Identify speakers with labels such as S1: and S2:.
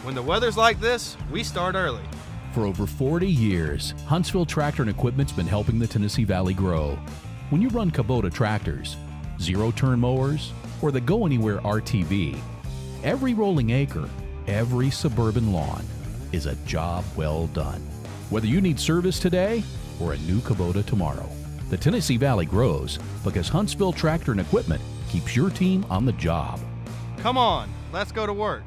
S1: When the weather's like this, we start early.
S2: For over 40 years, Huntsville Tractor and Equipment's been helping the Tennessee Valley grow. When you run Kubota tractors, zero-turn mowers, or the Go Anywhere RTV, every rolling acre, every suburban lawn is a job well done. Whether you need service today or a new Kubota tomorrow, the Tennessee Valley grows because Huntsville Tractor and Equipment keeps your team on the job.
S1: Come on, let's go to work.